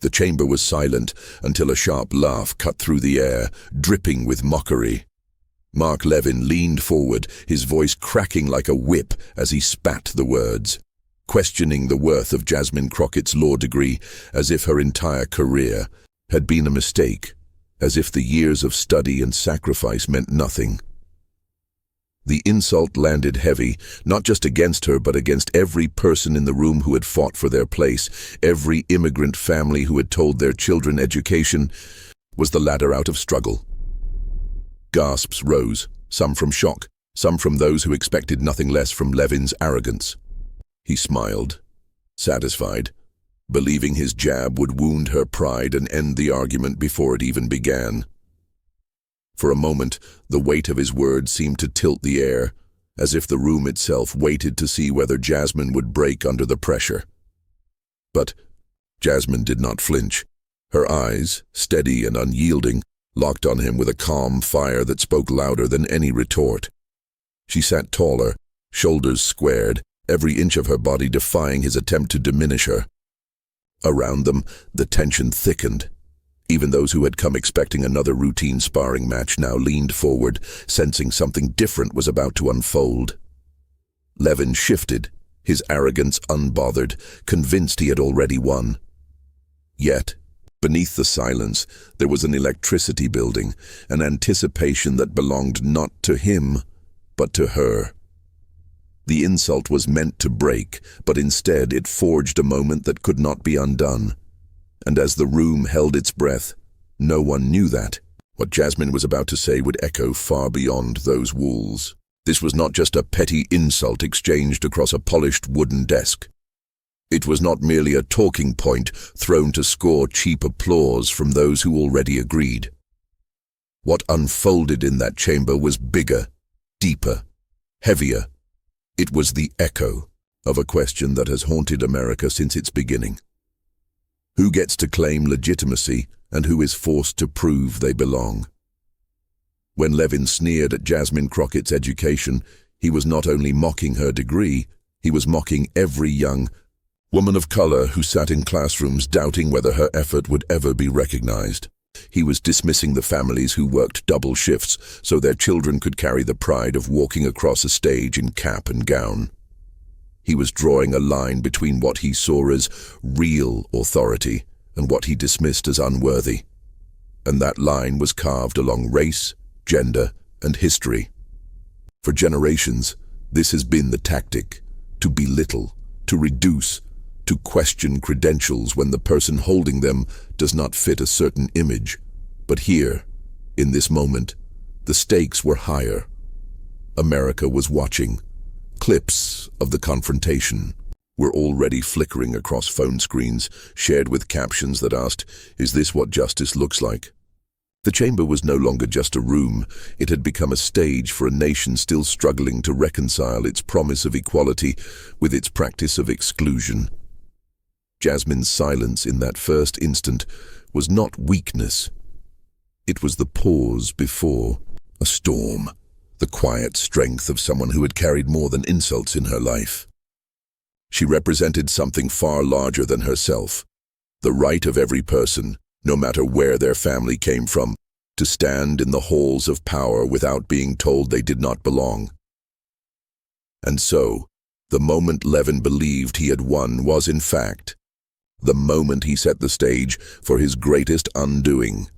The chamber was silent until a sharp laugh cut through the air, dripping with mockery. Mark Levin leaned forward, his voice cracking like a whip as he spat the words, questioning the worth of Jasmine Crockett's law degree as if her entire career had been a mistake, as if the years of study and sacrifice meant nothing. The insult landed heavy, not just against her but against every person in the room who had fought for their place, every immigrant family who had told their children education was the ladder out of struggle. Gasps rose, some from shock, some from those who expected nothing less from Levin's arrogance. He smiled, satisfied, believing his jab would wound her pride and end the argument before it even began. For a moment, the weight of his words seemed to tilt the air, as if the room itself waited to see whether Jasmine would break under the pressure. But Jasmine did not flinch. Her eyes, steady and unyielding, locked on him with a calm fire that spoke louder than any retort. She sat taller, shoulders squared, every inch of her body defying his attempt to diminish her. Around them, the tension thickened. Even those who had come expecting another routine sparring match now leaned forward, sensing something different was about to unfold. Levin shifted, his arrogance unbothered, convinced he had already won. Yet, beneath the silence, there was an electricity building, an anticipation that belonged not to him, but to her. The insult was meant to break, but instead it forged a moment that could not be undone. And as the room held its breath, no one knew that what Jasmine was about to say would echo far beyond those walls. This was not just a petty insult exchanged across a polished wooden desk. It was not merely a talking point thrown to score cheap applause from those who already agreed. What unfolded in that chamber was bigger, deeper, heavier. It was the echo of a question that has haunted America since its beginning. Who gets to claim legitimacy and who is forced to prove they belong? When Levin sneered at Jasmine Crockett's education, he was not only mocking her degree, he was mocking every young woman of color who sat in classrooms doubting whether her effort would ever be recognized. He was dismissing the families who worked double shifts so their children could carry the pride of walking across a stage in cap and gown. He was drawing a line between what he saw as real authority and what he dismissed as unworthy. And that line was carved along race, gender, and history. For generations, this has been the tactic: to belittle, to reduce, to question credentials when the person holding them does not fit a certain image. But here, in this moment, the stakes were higher. America was watching. Clips of the confrontation were already flickering across phone screens, shared with captions that asked, "Is this what justice looks like?" The chamber was no longer just a room. It had become a stage for a nation still struggling to reconcile its promise of equality with its practice of exclusion. Jasmine's silence in that first instant was not weakness. It was the pause before a storm. The quiet strength of someone who had carried more than insults in her life. She represented something far larger than herself, the right of every person, no matter where their family came from, to stand in the halls of power without being told they did not belong. And so, the moment Levin believed he had won was, in fact, the moment he set the stage for his greatest undoing.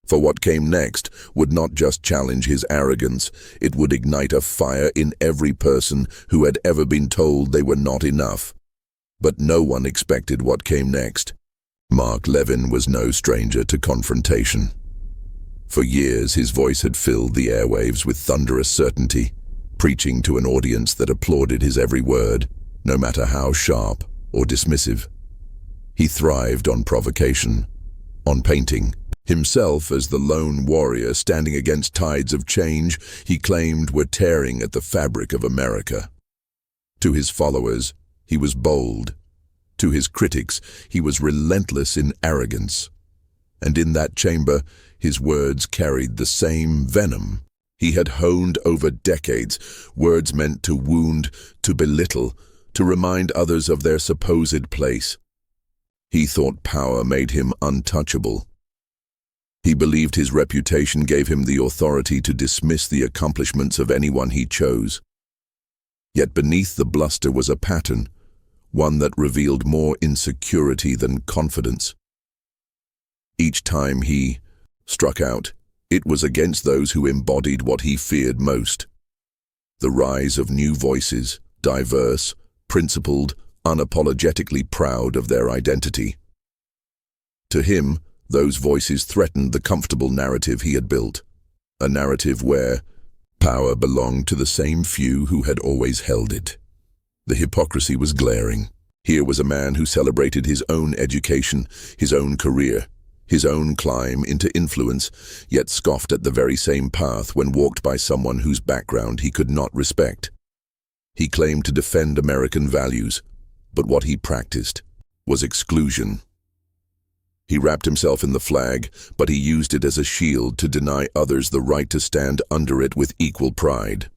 For what came next would not just challenge his arrogance, it would ignite a fire in every person who had ever been told they were not enough. But no one expected what came next. Mark Levin was no stranger to confrontation. For years his voice had filled the airwaves with thunderous certainty, preaching to an audience that applauded his every word, no matter how sharp or dismissive. He thrived on provocation, on painting himself as the lone warrior standing against tides of change he claimed were tearing at the fabric of America. To his followers, he was bold. To his critics, he was relentless in arrogance. And in that chamber, his words carried the same venom. He had honed over decades, words meant to wound, to belittle, to remind others of their supposed place. He thought power made him untouchable. He believed his reputation gave him the authority to dismiss the accomplishments of anyone he chose. Yet beneath the bluster was a pattern, one that revealed more insecurity than confidence. Each time he struck out, it was against those who embodied what he feared most. The rise of new voices, diverse, principled, unapologetically proud of their identity. To him, those voices threatened the comfortable narrative he had built, a narrative where power belonged to the same few who had always held it. The hypocrisy was glaring. Here was a man who celebrated his own education, his own career, his own climb into influence, yet scoffed at the very same path when walked by someone whose background he could not respect. He claimed to defend American values, but what he practiced was exclusion. He wrapped himself in the flag, but he used it as a shield to deny others the right to stand under it with equal pride.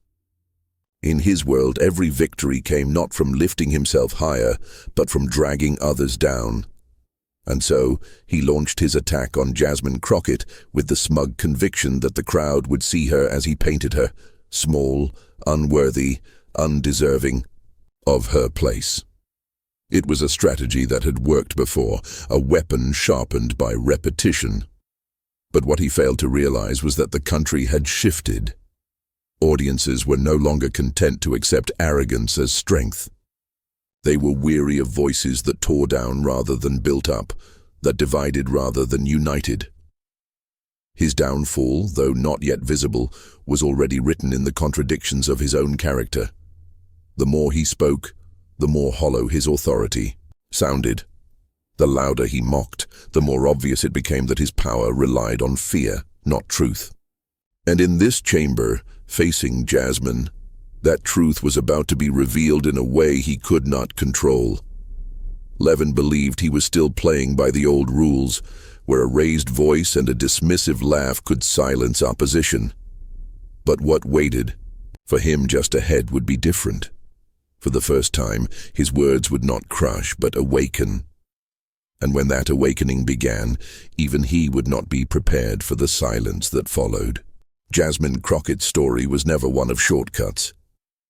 In his world, every victory came not from lifting himself higher, but from dragging others down. And so, he launched his attack on Jasmine Crockett with the smug conviction that the crowd would see her as he painted her, small, unworthy, undeserving of her place. It was a strategy that had worked before, a weapon sharpened by repetition. But what he failed to realize was that the country had shifted. Audiences were no longer content to accept arrogance as strength. They were weary of voices that tore down rather than built up, that divided rather than united. His downfall, though not yet visible, was already written in the contradictions of his own character. The more he spoke, the more hollow his authority sounded. The louder he mocked, the more obvious it became that his power relied on fear, not truth. And in this chamber, facing Jasmine, that truth was about to be revealed in a way he could not control. Levin believed he was still playing by the old rules, where a raised voice and a dismissive laugh could silence opposition. But what waited for him just ahead would be different. For the first time, his words would not crush, but awaken. And when that awakening began, even he would not be prepared for the silence that followed. Jasmine Crockett's story was never one of shortcuts.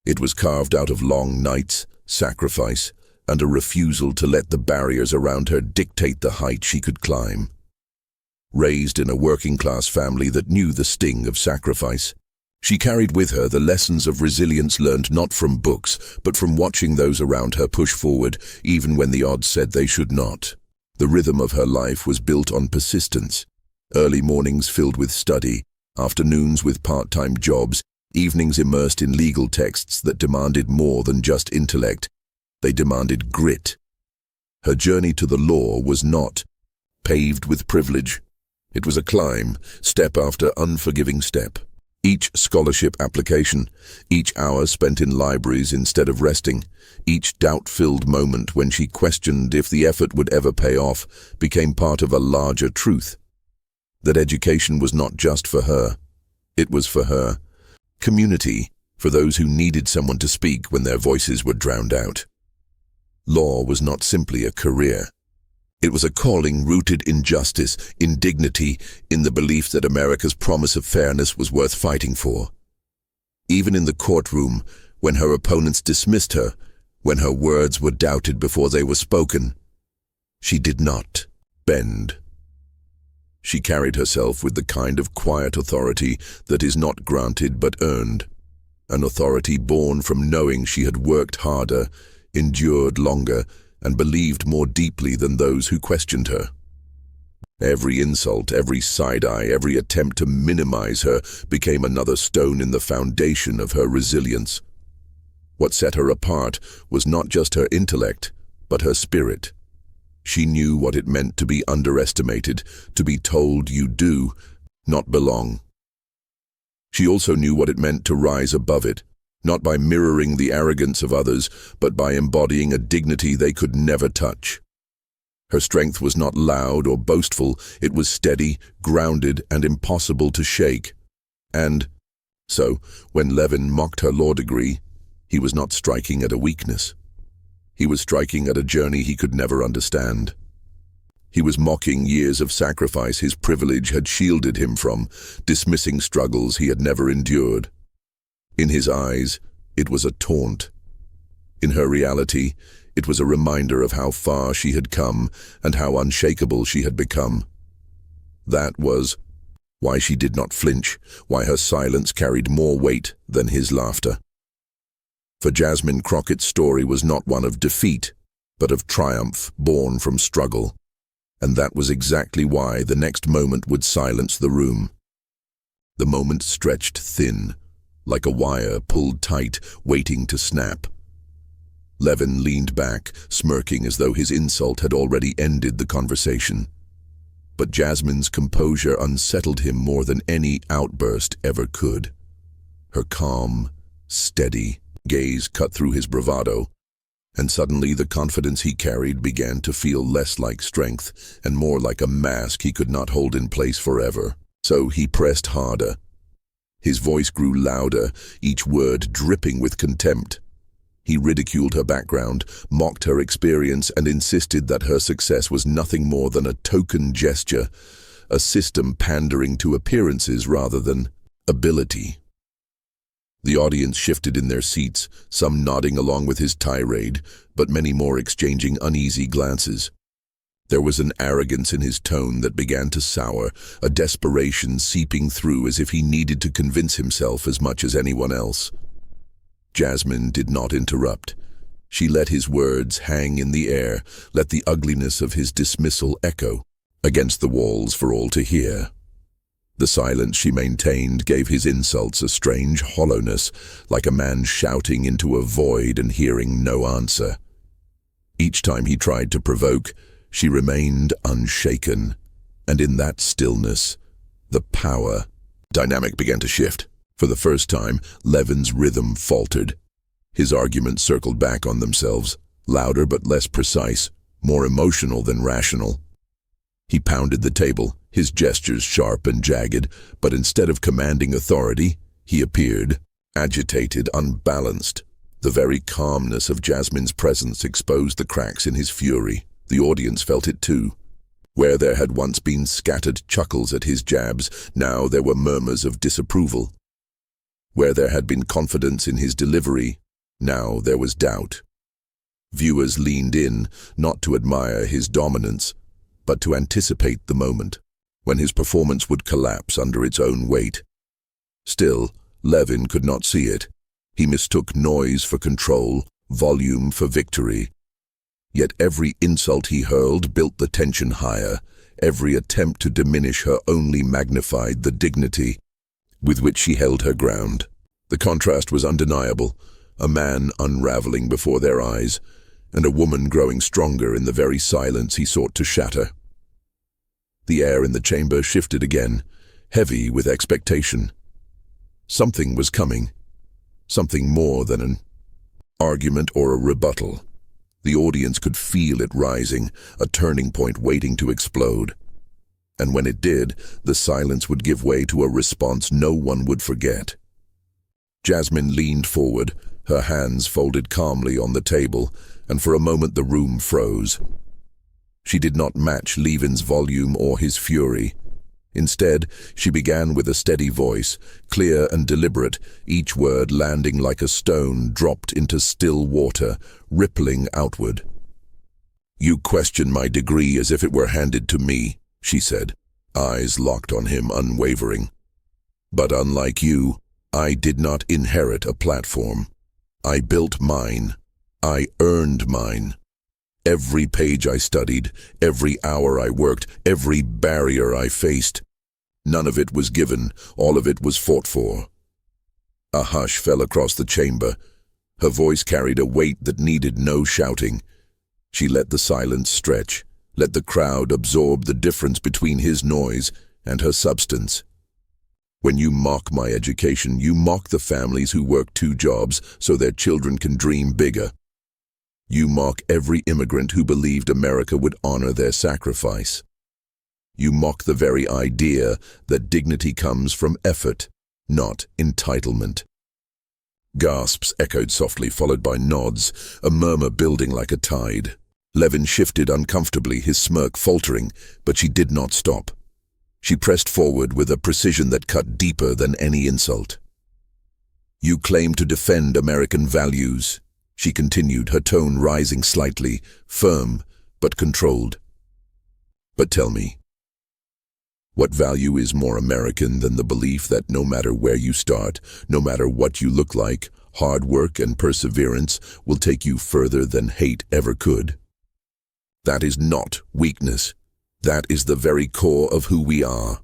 It was carved out of long nights, sacrifice, and a refusal to let the barriers around her dictate the height she could climb. Raised in a working-class family that knew the sting of sacrifice, she carried with her the lessons of resilience learned not from books, but from watching those around her push forward, even when the odds said they should not. The rhythm of her life was built on persistence. Early mornings filled with study, afternoons with part-time jobs, evenings immersed in legal texts that demanded more than just intellect. They demanded grit. Her journey to the law was not paved with privilege. It was a climb, step after unforgiving step. Each scholarship application, each hour spent in libraries instead of resting, each doubt-filled moment when she questioned if the effort would ever pay off, became part of a larger truth. That education was not just for her. It was for her community, for those who needed someone to speak when their voices were drowned out. Law was not simply a career. It was a calling rooted in justice, in dignity, in the belief that America's promise of fairness was worth fighting for. Even in the courtroom, when her opponents dismissed her, when her words were doubted before they were spoken, she did not bend. She carried herself with the kind of quiet authority that is not granted but earned, an authority born from knowing she had worked harder, endured longer, and believed more deeply than those who questioned her. Every insult, every side-eye, every attempt to minimize her became another stone in the foundation of her resilience. What set her apart was not just her intellect, but her spirit. She knew what it meant to be underestimated, to be told you do not belong. She also knew what it meant to rise above it, not by mirroring the arrogance of others, but by embodying a dignity they could never touch. Her strength was not loud or boastful, it was steady, grounded, and impossible to shake. And so, when Levin mocked her law degree, he was not striking at a weakness. He was striking at a journey he could never understand. He was mocking years of sacrifice his privilege had shielded him from, dismissing struggles he had never endured. In his eyes, it was a taunt. In her reality, it was a reminder of how far she had come and how unshakable she had become. That was why she did not flinch, why her silence carried more weight than his laughter. For Jasmine Crockett's story was not one of defeat, but of triumph born from struggle. And that was exactly why the next moment would silence the room. The moment stretched thin, like a wire pulled tight, waiting to snap. Levin leaned back, smirking as though his insult had already ended the conversation. But Jasmine's composure unsettled him more than any outburst ever could. Her calm, steady gaze cut through his bravado, and suddenly the confidence he carried began to feel less like strength and more like a mask he could not hold in place forever. So he pressed harder. His voice grew louder, each word dripping with contempt. He ridiculed her background, mocked her experience, and insisted that her success was nothing more than a token gesture, a system pandering to appearances rather than ability. The audience shifted in their seats, some nodding along with his tirade, but many more exchanging uneasy glances. There was an arrogance in his tone that began to sour, a desperation seeping through as if he needed to convince himself as much as anyone else. Jasmine did not interrupt. She let his words hang in the air, let the ugliness of his dismissal echo against the walls for all to hear. The silence she maintained gave his insults a strange hollowness, like a man shouting into a void and hearing no answer. Each time he tried to provoke, she remained unshaken, and in that stillness, the power dynamic began to shift. For the first time, Levin's rhythm faltered. His arguments circled back on themselves, louder but less precise, more emotional than rational. He pounded the table, his gestures sharp and jagged, but instead of commanding authority, he appeared agitated, unbalanced. The very calmness of Jasmine's presence exposed the cracks in his fury. The audience felt it too. Where there had once been scattered chuckles at his jabs, now there were murmurs of disapproval. Where there had been confidence in his delivery, now there was doubt. Viewers leaned in, not to admire his dominance, but to anticipate the moment when his performance would collapse under its own weight. Still, Levin could not see it. He mistook noise for control, volume for victory. Yet every insult he hurled built the tension higher. Every attempt to diminish her only magnified the dignity with which she held her ground. The contrast was undeniable, a man unraveling before their eyes, and a woman growing stronger in the very silence he sought to shatter. The air in the chamber shifted again, heavy with expectation. Something was coming, something more than an argument or a rebuttal. The audience could feel it rising, a turning point waiting to explode. And when it did, the silence would give way to a response no one would forget. Jasmine leaned forward, her hands folded calmly on the table, and for a moment the room froze. She did not match Levin's volume or his fury. Instead, she began with a steady voice, clear and deliberate, each word landing like a stone dropped into still water, rippling outward. "You question my degree as if it were handed to me," she said, eyes locked on him unwavering. "But unlike you, I did not inherit a platform. I built mine. I earned mine. Every page I studied, every hour I worked, every barrier I faced, none of it was given, all of it was fought for." A hush fell across the chamber. Her voice carried a weight that needed no shouting. She let the silence stretch, let the crowd absorb the difference between his noise and her substance. "When you mock my education, you mock the families who work 2 jobs so their children can dream bigger. You mock every immigrant who believed America would honor their sacrifice. You mock the very idea that dignity comes from effort, not entitlement." Gasps echoed softly, followed by nods, a murmur building like a tide. Levin shifted uncomfortably, his smirk faltering, but she did not stop. She pressed forward with a precision that cut deeper than any insult. "You claim to defend American values," she continued, her tone rising slightly, firm but controlled. "But tell me, what value is more American than the belief that no matter where you start, no matter what you look like, hard work and perseverance will take you further than hate ever could? That is not weakness. That is the very core of who we are."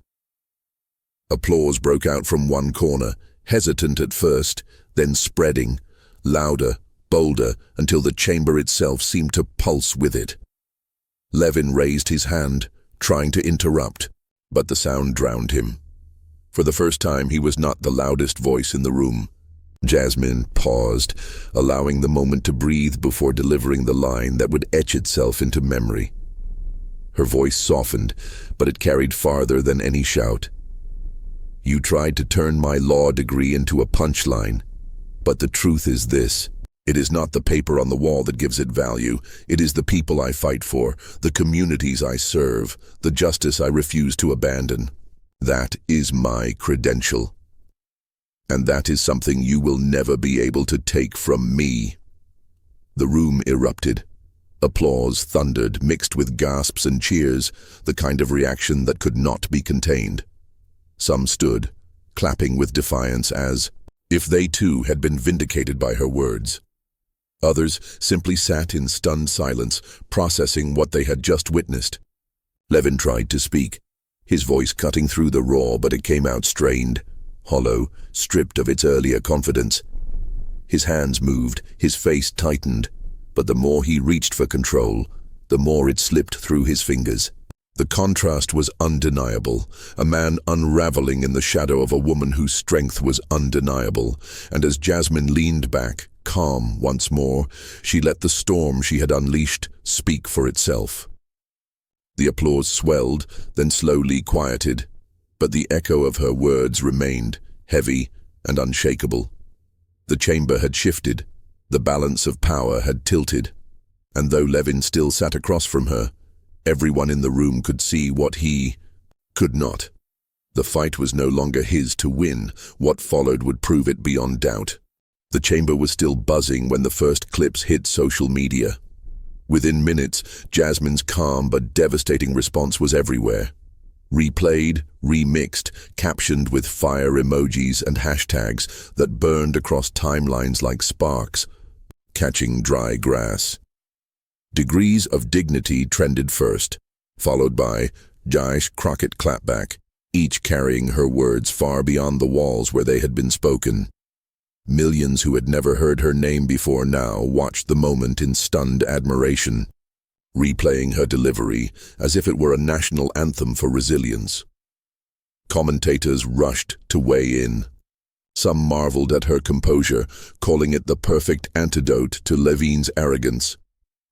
Applause broke out from one corner, hesitant at first, then spreading, louder, bolder, until the chamber itself seemed to pulse with it. Levin raised his hand, trying to interrupt, but the sound drowned him. For the first time, he was not the loudest voice in the room. Jasmine paused, allowing the moment to breathe before delivering the line that would etch itself into memory. Her voice softened, but it carried farther than any shout. "You tried to turn my law degree into a punchline, but the truth is this. It is not the paper on the wall that gives it value. It is the people I fight for, the communities I serve, the justice I refuse to abandon. That is my credential. And that is something you will never be able to take from me." The room erupted. Applause thundered, mixed with gasps and cheers, the kind of reaction that could not be contained. Some stood, clapping with defiance as if they too had been vindicated by her words. Others simply sat in stunned silence, processing what they had just witnessed. Levin tried to speak, his voice cutting through the roar, but it came out strained, hollow, stripped of its earlier confidence. His hands moved, his face tightened, but the more he reached for control, the more it slipped through his fingers. The contrast was undeniable, a man unraveling in the shadow of a woman whose strength was undeniable, and as Jasmine leaned back, calm once more, she let the storm she had unleashed speak for itself. The applause swelled, then slowly quieted, but the echo of her words remained, heavy and unshakable. The chamber had shifted, the balance of power had tilted, and though Levin still sat across from her, everyone in the room could see what he could not. The fight was no longer his to win. What followed would prove it beyond doubt. The chamber was still buzzing when the first clips hit social media. Within minutes, Jasmine's calm but devastating response was everywhere. Replayed, remixed, captioned with fire emojis and hashtags that burned across timelines like sparks, catching dry grass. Degrees of dignity trended first, followed by Jasmine Crockett clapback, each carrying her words far beyond the walls where they had been spoken. Millions who had never heard her name before now watched the moment in stunned admiration, replaying her delivery as if it were a national anthem for resilience. Commentators rushed to weigh in. Some marveled at her composure, calling it the perfect antidote to Levin's arrogance.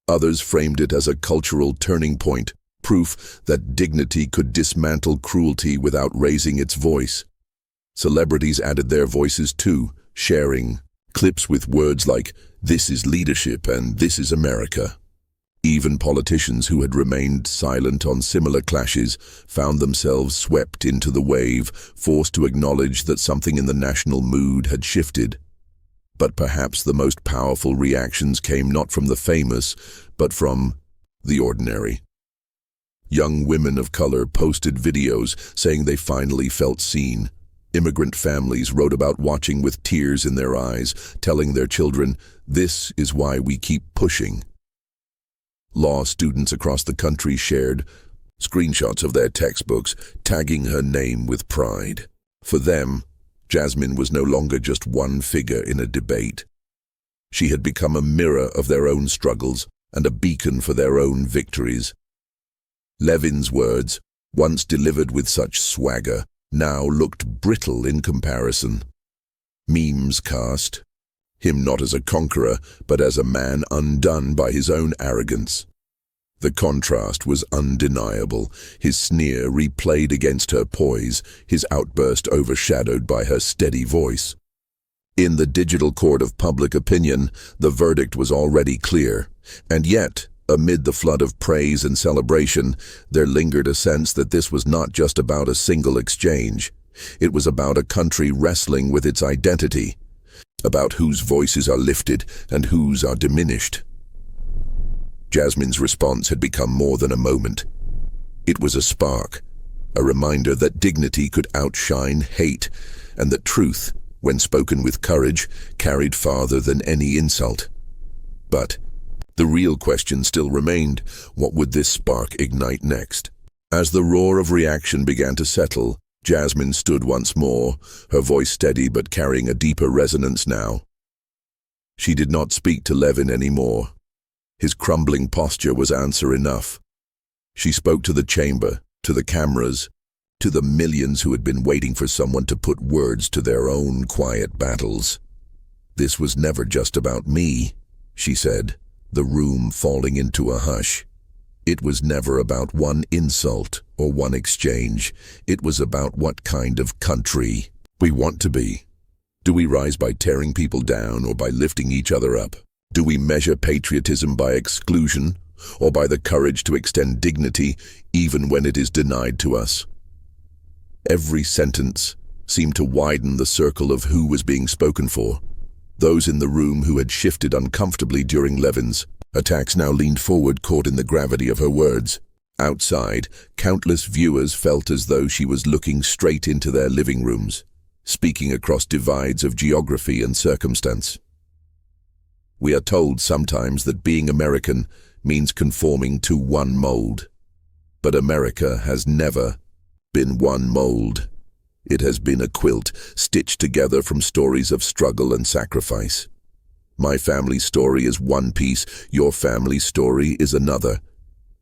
Others framed it as a cultural turning point, proof that dignity could dismantle cruelty without raising its voice. Celebrities added their voices too, sharing clips with words like, "This is leadership" and "This is America." Even politicians who had remained silent on similar clashes found themselves swept into the wave, forced to acknowledge that something in the national mood had shifted. But perhaps the most powerful reactions came not from the famous, but from the ordinary. Young women of color posted videos saying they finally felt seen. Immigrant families wrote about watching with tears in their eyes, telling their children, "This is why we keep pushing." Law students across the country shared screenshots of their textbooks, tagging her name with pride. For them, Jasmine was no longer just one figure in a debate. She had become a mirror of their own struggles and a beacon for their own victories. Levin's words, once delivered with such swagger, now looked brittle in comparison. Memes cast him not as a conqueror, but as a man undone by his own arrogance. The contrast was undeniable, his sneer replayed against her poise, his outburst overshadowed by her steady voice. In the digital court of public opinion, the verdict was already clear, and yet Amid the flood of praise and celebration, there lingered a sense that this was not just about a single exchange. It was about a country wrestling with its identity, about whose voices are lifted and whose are diminished. Jasmine's response had become more than a moment. It was a spark, a reminder that dignity could outshine hate, and that truth, when spoken with courage, carried farther than any insult. But the real question still remained: what would this spark ignite next? As the roar of reaction began to settle, Jasmine stood once more, her voice steady but carrying a deeper resonance now. She did not speak to Levin anymore. His crumbling posture was answer enough. She spoke to the chamber, to the cameras, to the millions who had been waiting for someone to put words to their own quiet battles. "This was never just about me," she said, the room falling into a hush. "It was never about one insult or one exchange. It was about what kind of country we want to be. Do we rise by tearing people down or by lifting each other up? Do we measure patriotism by exclusion or by the courage to extend dignity even when it is denied to us?" Every sentence seemed to widen the circle of who was being spoken for. Those in the room who had shifted uncomfortably during Levin's attacks now leaned forward, caught in the gravity of her words. Outside, countless viewers felt as though she was looking straight into their living rooms, speaking across divides of geography and circumstance. We are told sometimes that being American means conforming to one mold. But America has never been one mold. It has been a quilt stitched together from stories of struggle and sacrifice. My family's story is one piece, your family's story is another,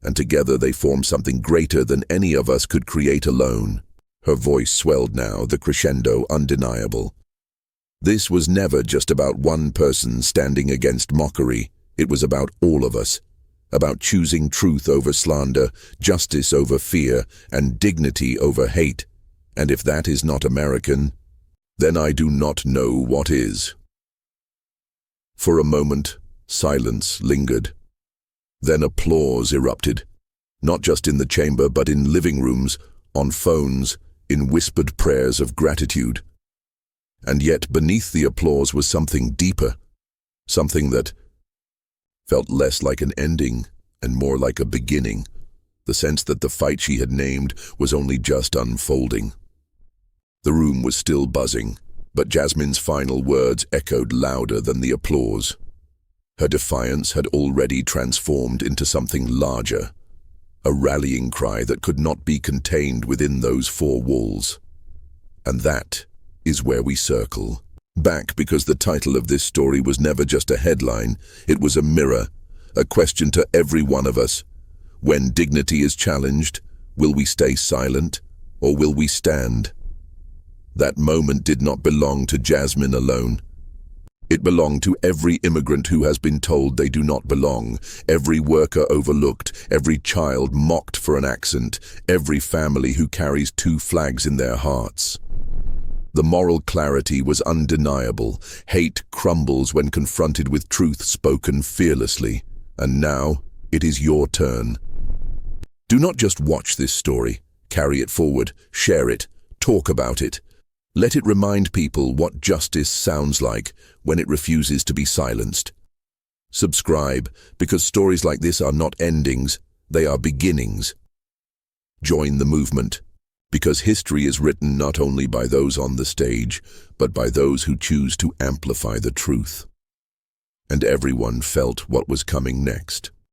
and together they form something greater than any of us could create alone. Her voice swelled now, the crescendo undeniable. This was never just about one person standing against mockery. It was about all of us, about choosing truth over slander, justice over fear, and dignity over hate. And if that is not American, then I do not know what is. For a moment, silence lingered. Then applause erupted, not just in the chamber but in living rooms, on phones, in whispered prayers of gratitude. And yet beneath the applause was something deeper, something that felt less like an ending and more like a beginning, the sense that the fight she had named was only just unfolding. The room was still buzzing, but Jasmine's final words echoed louder than the applause. Her defiance had already transformed into something larger, a rallying cry that could not be contained within those four walls. And that is where we circle back, because the title of this story was never just a headline, it was a mirror, a question to every one of us. When dignity is challenged, will we stay silent or will we stand? That moment did not belong to Jasmine alone. It belonged to every immigrant who has been told they do not belong, every worker overlooked, every child mocked for an accent, every family who carries two flags in their hearts. The moral clarity was undeniable. Hate crumbles when confronted with truth spoken fearlessly. And now, it is your turn. Do not just watch this story. Carry it forward, share it, talk about it. Let it remind people what justice sounds like when it refuses to be silenced. Subscribe, because stories like this are not endings, they are beginnings. Join the movement, because history is written not only by those on the stage, but by those who choose to amplify the truth. And everyone felt what was coming next.